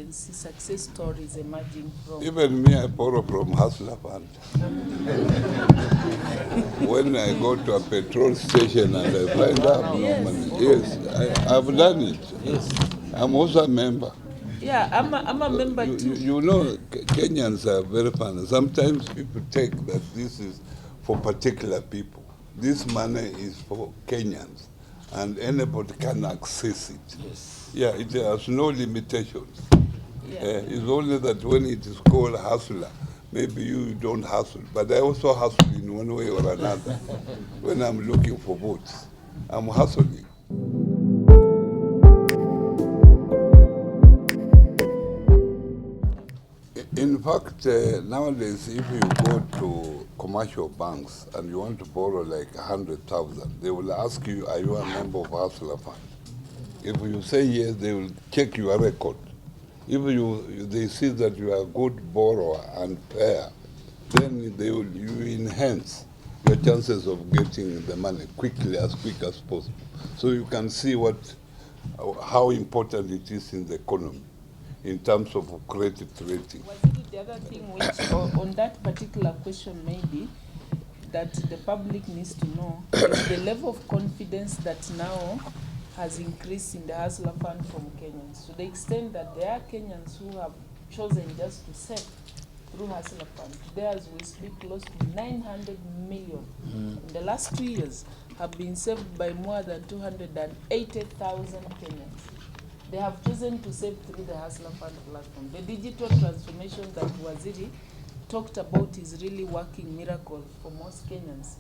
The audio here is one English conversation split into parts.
can see success stories emerging from. Even me, I borrow from Hustler Fund. When I go to a petrol station and I find out no money, yes, I've done it. Yes. I'm also a member. Yeah, I'm a member too. You know, Kenyans are very funny. Sometimes people take that this is for particular people. This money is for Kenyans, and anybody can access it. Yes. Yeah, it has no limitations. Yeah. It's only that when it is called hustler, maybe you don't hustle. But I also hustle in one way or another. When I'm looking for votes, I'm hustling. In fact, nowadays, if you go to commercial banks and you want to borrow like 100,000, they will ask you, are you a member of Hustler Fund? If you say yes, they will check your record. If they see that you are a good borrower and fair, then you enhance your chances of getting the money quickly, as quick as possible. So you can see how important it is in the economy in terms of credit rating. The other thing which on that particular question maybe that the public needs to know is the level of confidence that now has increased in the Hustler Fund from Kenyans, to the extent that there are Kenyans who have chosen just to save through Hustler Fund. Today, as we speak, close to 900 million in the last 2 years have been saved by more than 280,000 Kenyans. They have chosen to save through the Hustler Fund platform. The digital transformation that Waziri talked about is really working miracle for most Kenyans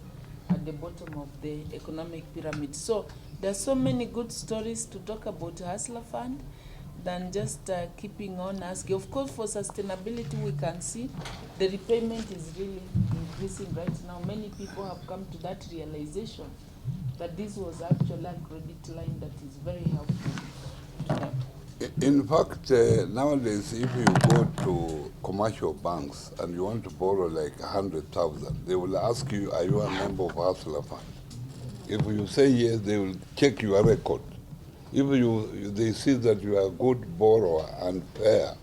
at the bottom of the economic pyramid. So there are so many good stories to talk about Hustler Fund than just keeping on asking. Of course, for sustainability, we can see the repayment is really increasing right now. Many people have come to that realization that this was actually a credit line that is very helpful. In fact, nowadays, if you go to commercial banks and you want to borrow like 100,000, they will ask you, are you a member of Hustler Fund? If you say yes, they will check your record. If they see that you are a good borrower and fair,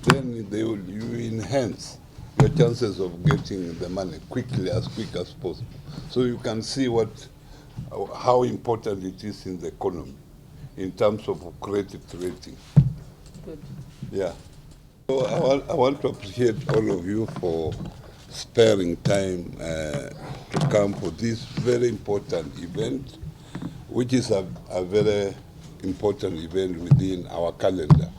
then you enhance your chances of getting the money quickly, as quick as possible. So you can see how important it is in the economy in terms of credit rating. Good. Yeah. So I want to appreciate all of you for sparing time to come for this very important event, which is a very important event within our calendar.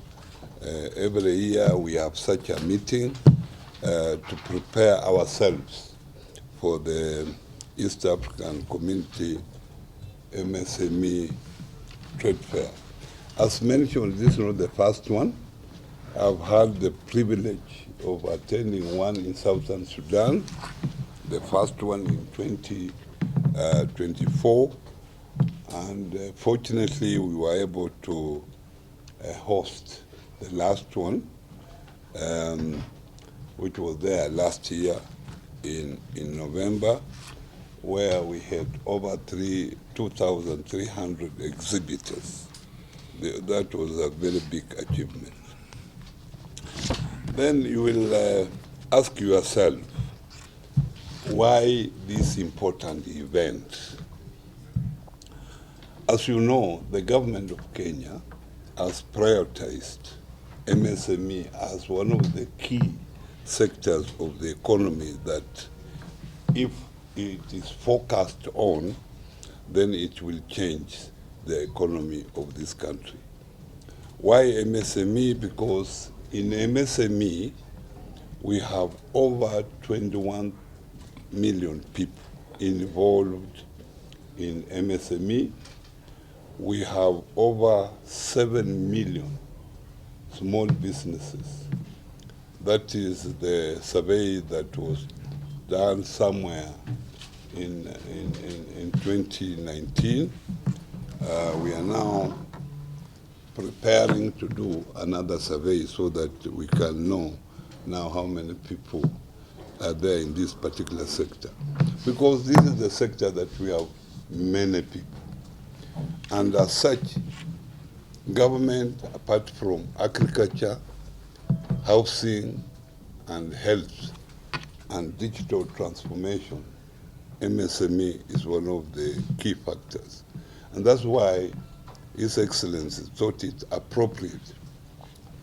Every year we have such a meeting to prepare ourselves for the East African Community MSME Trade Fair. As mentioned, this is not the first one. I've had the privilege of attending one in Southern Sudan, the first one in 2024, and fortunately we were able to host the last one, which was there last year in November, where we had over 2,300 exhibitors. That was a very big achievement. Then you will ask yourself, why this important event? As you know, the government of Kenya has prioritized MSME as one of the key sectors of the economy that if it is focused on, then it will change the economy of this country. Why MSME? Because in MSME, we have over 21 million people involved in MSME. We have over 7 million small businesses. That is the survey that was done somewhere in 2019. We are now preparing to do another survey so that we can know now how many people are there in this particular sector. Because this is the sector that we have many people. And as such, government, apart from agriculture housing and health and digital transformation, MSME is one of the key factors. And that's why His Excellency thought it appropriate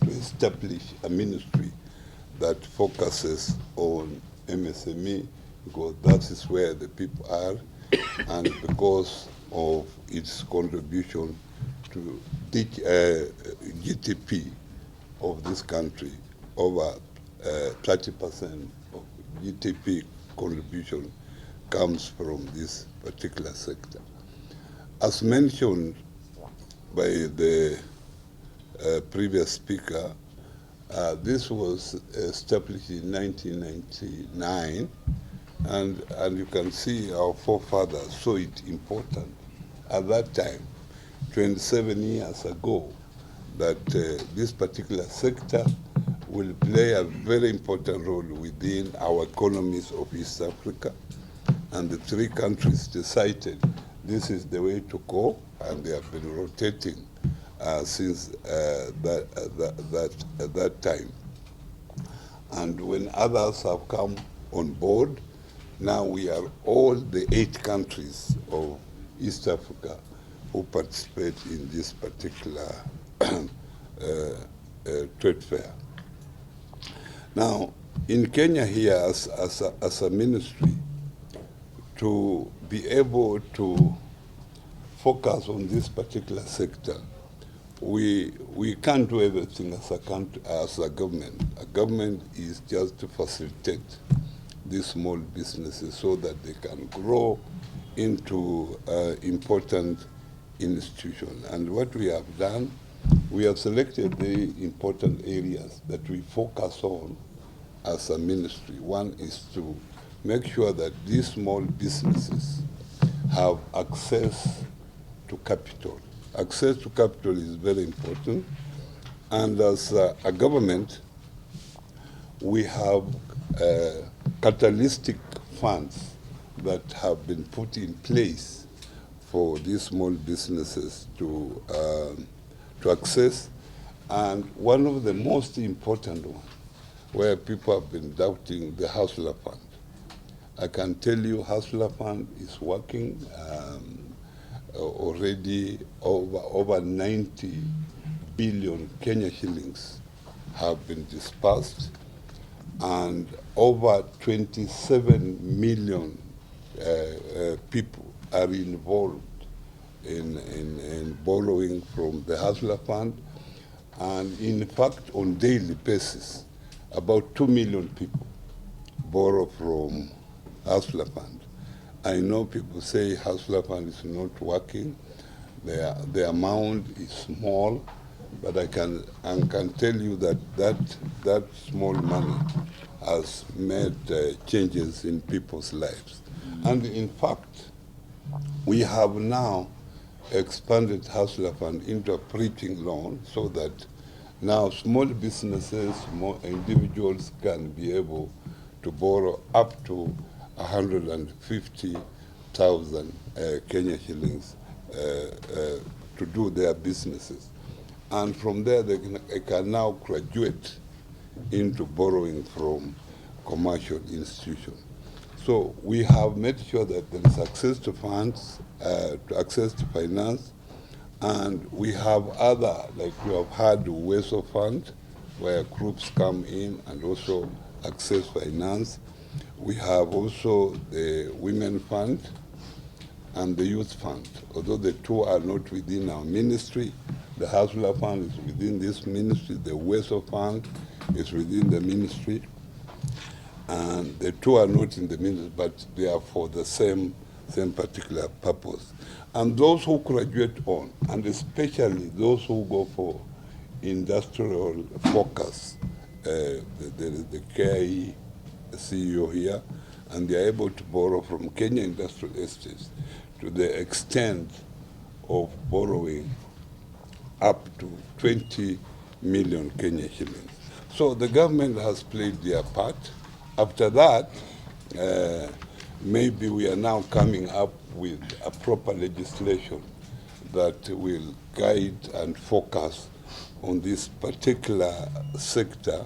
to establish a ministry that focuses on MSME, because that is where the people are, and because of its contribution to GDP of this country. Over 30% of GDP contribution comes from this particular sector. As mentioned by the previous speaker, this was established in 1999, and you can see our forefathers saw it important at that time, 27 years ago, that this particular sector will play a very important role within our economies of East Africa. And the three countries decided this is the way to go, and they have been rotating since that time. And when others have come on board, now we are all the 8 countries of East Africa who participate in this particular trade fair. Now, in Kenya here, as a ministry, to be able to focus on this particular sector, we can't do everything as a country, as a government. A government is just to facilitate these small businesses so that they can grow into important institutions. And what we have done, we have selected the important areas that we focus on as a ministry. One is to make sure that these small businesses have access to capital. Access to capital is very important. And as a government, we have catalytic funds that have been put in place for these small businesses to access. And one of the most important ones, where people have been doubting, the Hustler Fund. I can tell you Hustler Fund is working. Already over 90 billion Kenya shillings have been dispersed, and over 27 million people are involved in borrowing from the Hustler Fund. And in fact, on daily basis, about 2 million people borrow from Hustler Fund. I know people say Hustler Fund is not working. The amount is small, but I can tell you that small money has made changes in people's lives. And in fact, we have now expanded Hustler Fund into a bridging loan so that now small businesses, small individuals can be able to borrow up to 150,000 Kenya shillings to do their businesses. And from there, they can now graduate into borrowing from commercial institutions. So we have made sure that there is access to funds, access to finance, and we have other, like we have had the WESO Fund, where groups come in and also access finance. We have also the Women Fund and the Youth Fund. Although the two are not within our ministry, the Hustler Fund is within this ministry, the WESO Fund is within the ministry, and the two are not in the ministry, but they are for the same particular purpose. And those who graduate on, and especially those who go for industrial focus, the KIE CEO here, and they are able to borrow from Kenya Industrial Estates to the extent of borrowing up to 20 million Kenya shillings. So the government has played their part. After that, maybe we are now coming up with a proper legislation that will guide and focus on this particular sector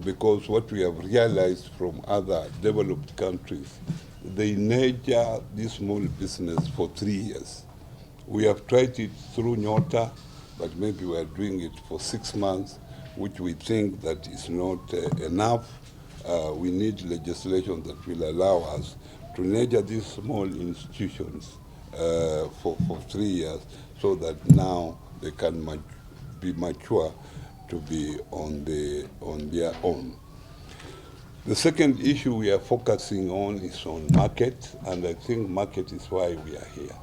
because what we have realized from other developed countries, they nurture this small business for 3 years. We have tried it through Nyota, but maybe we are doing it for 6 months, which we think that is not enough. We need legislation that will allow us to nurture these small institutions for 3 years, so that now they can be mature to be on their own. The second issue we are focusing on is on market, and I think market is why we are here.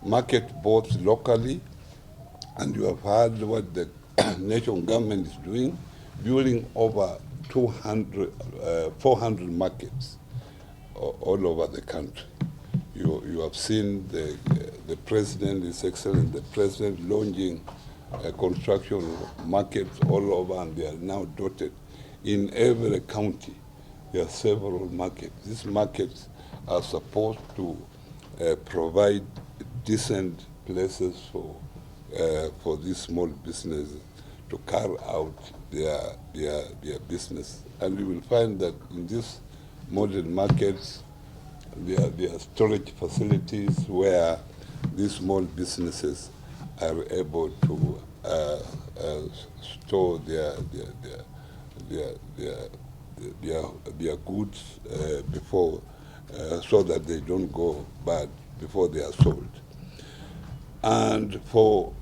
Market both locally, and you have heard what the national government is doing, building over 400 markets all over the country. You have seen the president, His Excellency, the president launching construction markets all over, and they are now dotted in every county. There are several markets. These markets are supposed to provide decent places for these small businesses to carry out their business. And you will find that in these modern markets, there are storage facilities where these small businesses are able to store their goods before, so that they don't go bad before they are sold. And for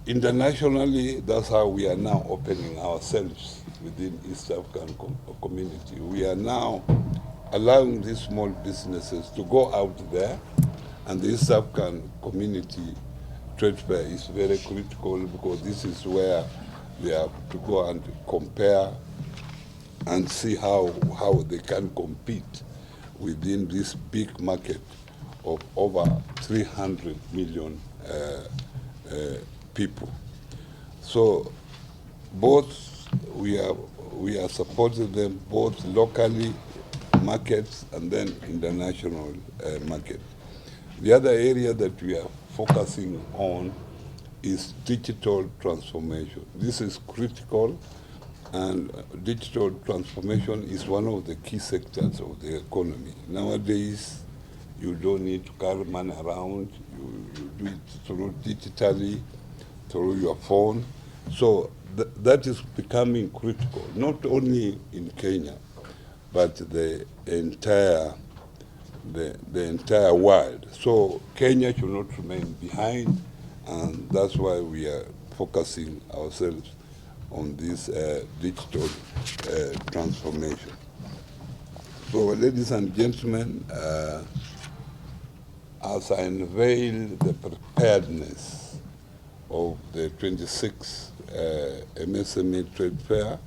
internationally, that's how we are now opening ourselves within East African community. We are now allowing these small businesses to go out there, and the East African community trade fair is very critical, because this is where they have to go and compare and see how they can compete within this big market of over 300 million people. So both we are supporting them both locally, markets, and then international market. The other area that we are focusing on is digital transformation. This is critical, and digital transformation is one of the key sectors of the economy. Nowadays, you don't need to carry money around. You do it through digitally, through your phone. So that is becoming critical, not only in Kenya, but the entire world. So Kenya should not remain behind, and that's why we are focusing ourselves on this digital transformation. So, ladies and gentlemen, as I unveil the preparedness of the 26th MSME Trade Fair,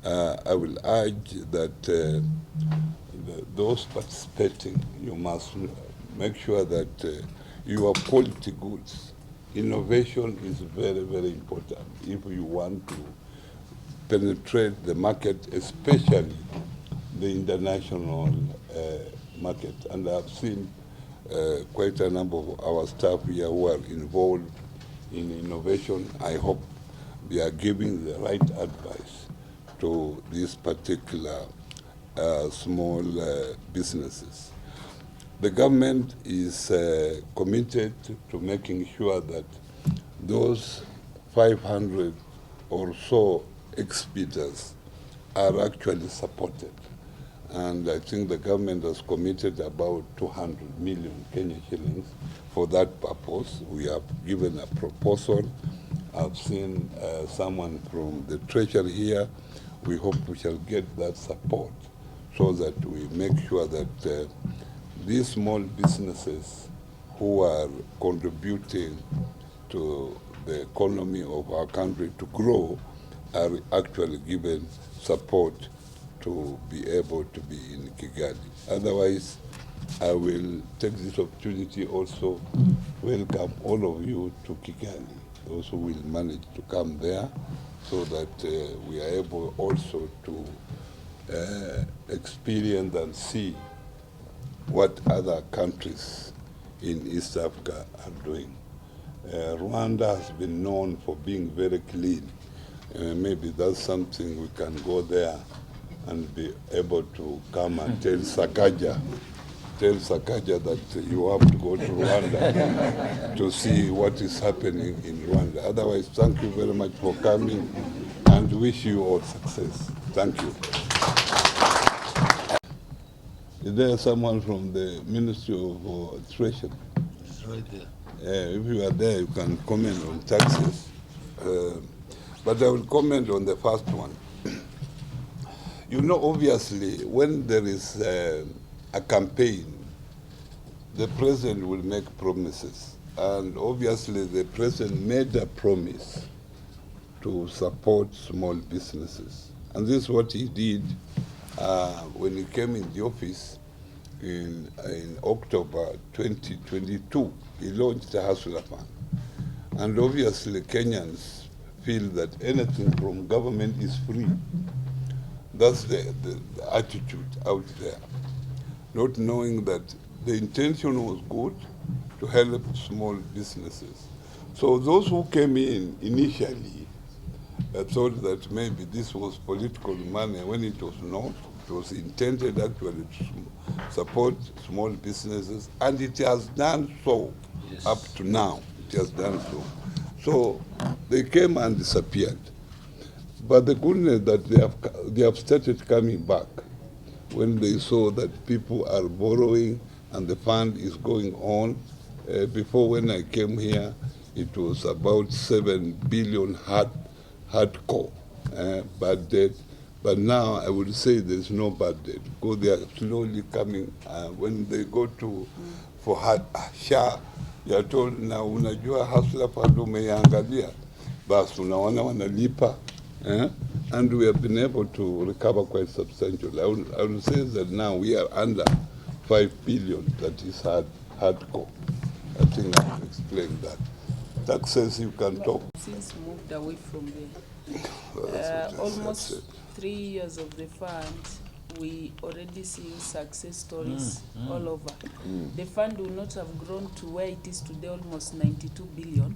I will urge that those participating, you must make sure that you have quality goods. Innovation is very, very important if you want to penetrate the market, especially the international market. And I've seen quite a number of our staff here who are involved in innovation. I hope they are giving the right advice to these particular small businesses. The government is committed to making sure that those 500 or so exhibitors are actually supported. And I think the government has committed about 200 million Kenya shillings for that purpose. We have given a proposal. I've seen someone from the Treasury here. We hope we shall get that support so that we make sure that these small businesses who are contributing to the economy of our country to grow are actually given support to be able to be in Kigali. Otherwise, I will take this opportunity also to welcome all of you to Kigali, those who will manage to come there, so that we are able also to experience and see what other countries in East Africa are doing. Rwanda has been known for being very clean, Maybe that's something we can go there and be able to come and tell Sakaja that you have to go to Rwanda to see what is happening in Rwanda. Otherwise, thank you very much for coming and wish you all success. Thank you. Is there someone from the Ministry of Treasury? It's right there. If you are there, you can comment on taxes. But I will comment on the first one. You know, obviously, when there is a campaign, the president will make promises. And obviously, the president made a promise to support small businesses. And this is what he did when he came in the office in October 2022. He launched the Hustler Fund. And obviously, Kenyans feel that anything from government is free. That's the attitude out there, not knowing that the intention was good to help small businesses. So those who came in initially thought that maybe this was political money when it was not. It was intended actually to support small businesses, and it has done so. Yes. Up to now. It has done so. So they came and disappeared. But the goodness that they have started coming back when they saw that people are borrowing and the fund is going on. Before, when I came here, it was about 7 billion hardcore bad debt. But now I would say there's no bad debt because they are slowly coming. When they go to for SHA, they are told now unajua Hustler Fund umeangalia, basi unaona wanalipa. And we have been able to recover quite substantially. I would say that now we are under 5 billion that is hardcore. I think I've explained that. Taxes, you can talk. Since moved away from there, almost 3 years of the fund, we already see success stories all over. The fund would not have grown to where it is today, almost 92 billion,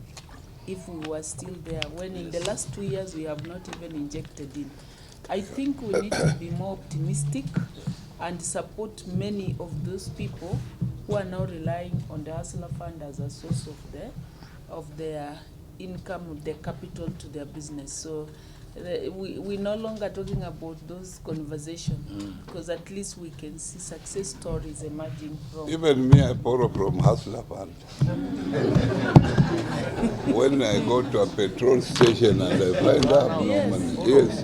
if we were still there, when in the last 2 years we have not even injected in. I think we need to be more optimistic and support many of those people who are now relying on the Hustler Fund as a source of their income, of their capital to their business. So we're no longer talking about those conversations, because at least we can see success stories emerging from. Even me, I borrow from Hustler Fund. When I go to a petrol station and I find out no money, yes,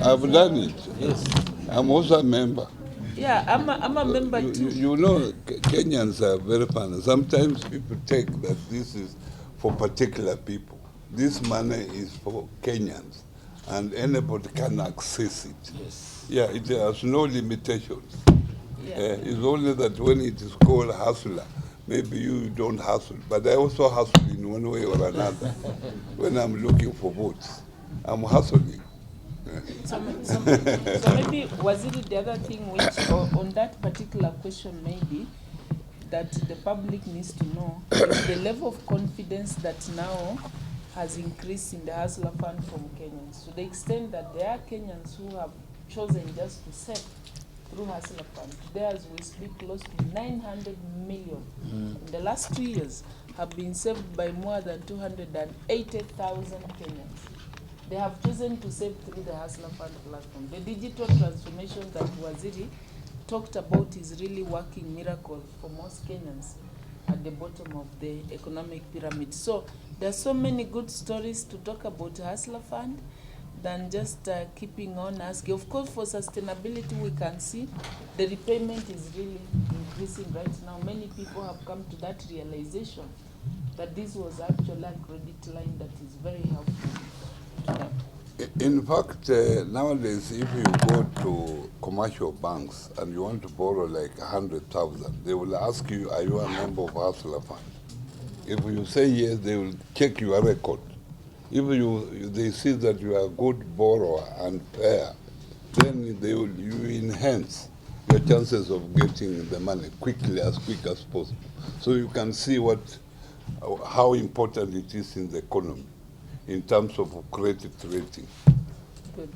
I've done it. Yes, I'm also a member. Yeah, I'm a member too. You know, Kenyans are very funny. Sometimes people take that this is for particular people. This money is for Kenyans, and anybody can access it. Yes. Yeah, it has no limitations. Yeah. It's only that when it is called hustler, maybe you don't hustle. But I also hustle in one way or another. When I'm looking for votes, I'm hustling. So maybe, Waziri, the other thing which, on that particular question maybe, that the public needs to know is the level of confidence that now has increased in the Hustler Fund from Kenyans, to the extent that there are Kenyans who have chosen just to save through Hustler Fund. Today, as we speak, close to 900 million in the last 2 years have been saved by more than 280,000 Kenyans. They have chosen to save through the Hustler Fund platform. The digital transformation that Waziri talked about is really working miracle for most Kenyans at the bottom of the economic pyramid. So there's so many good stories to talk about Hustler Fund than just keeping on asking. Of course, for sustainability, we can see the repayment is really increasing right now. Many people have come to that realization that this was actually a credit line that is very helpful. In fact, nowadays, if you go to commercial banks and you want to borrow like 100,000, they will ask you, are you a member of Hustler Fund? If you say yes, they will check your record. If they see that you are a good borrower and fair, then you enhance your chances of getting the money quickly, as quick as possible. So you can see how important it is in the economy. in terms of credit rating. Good.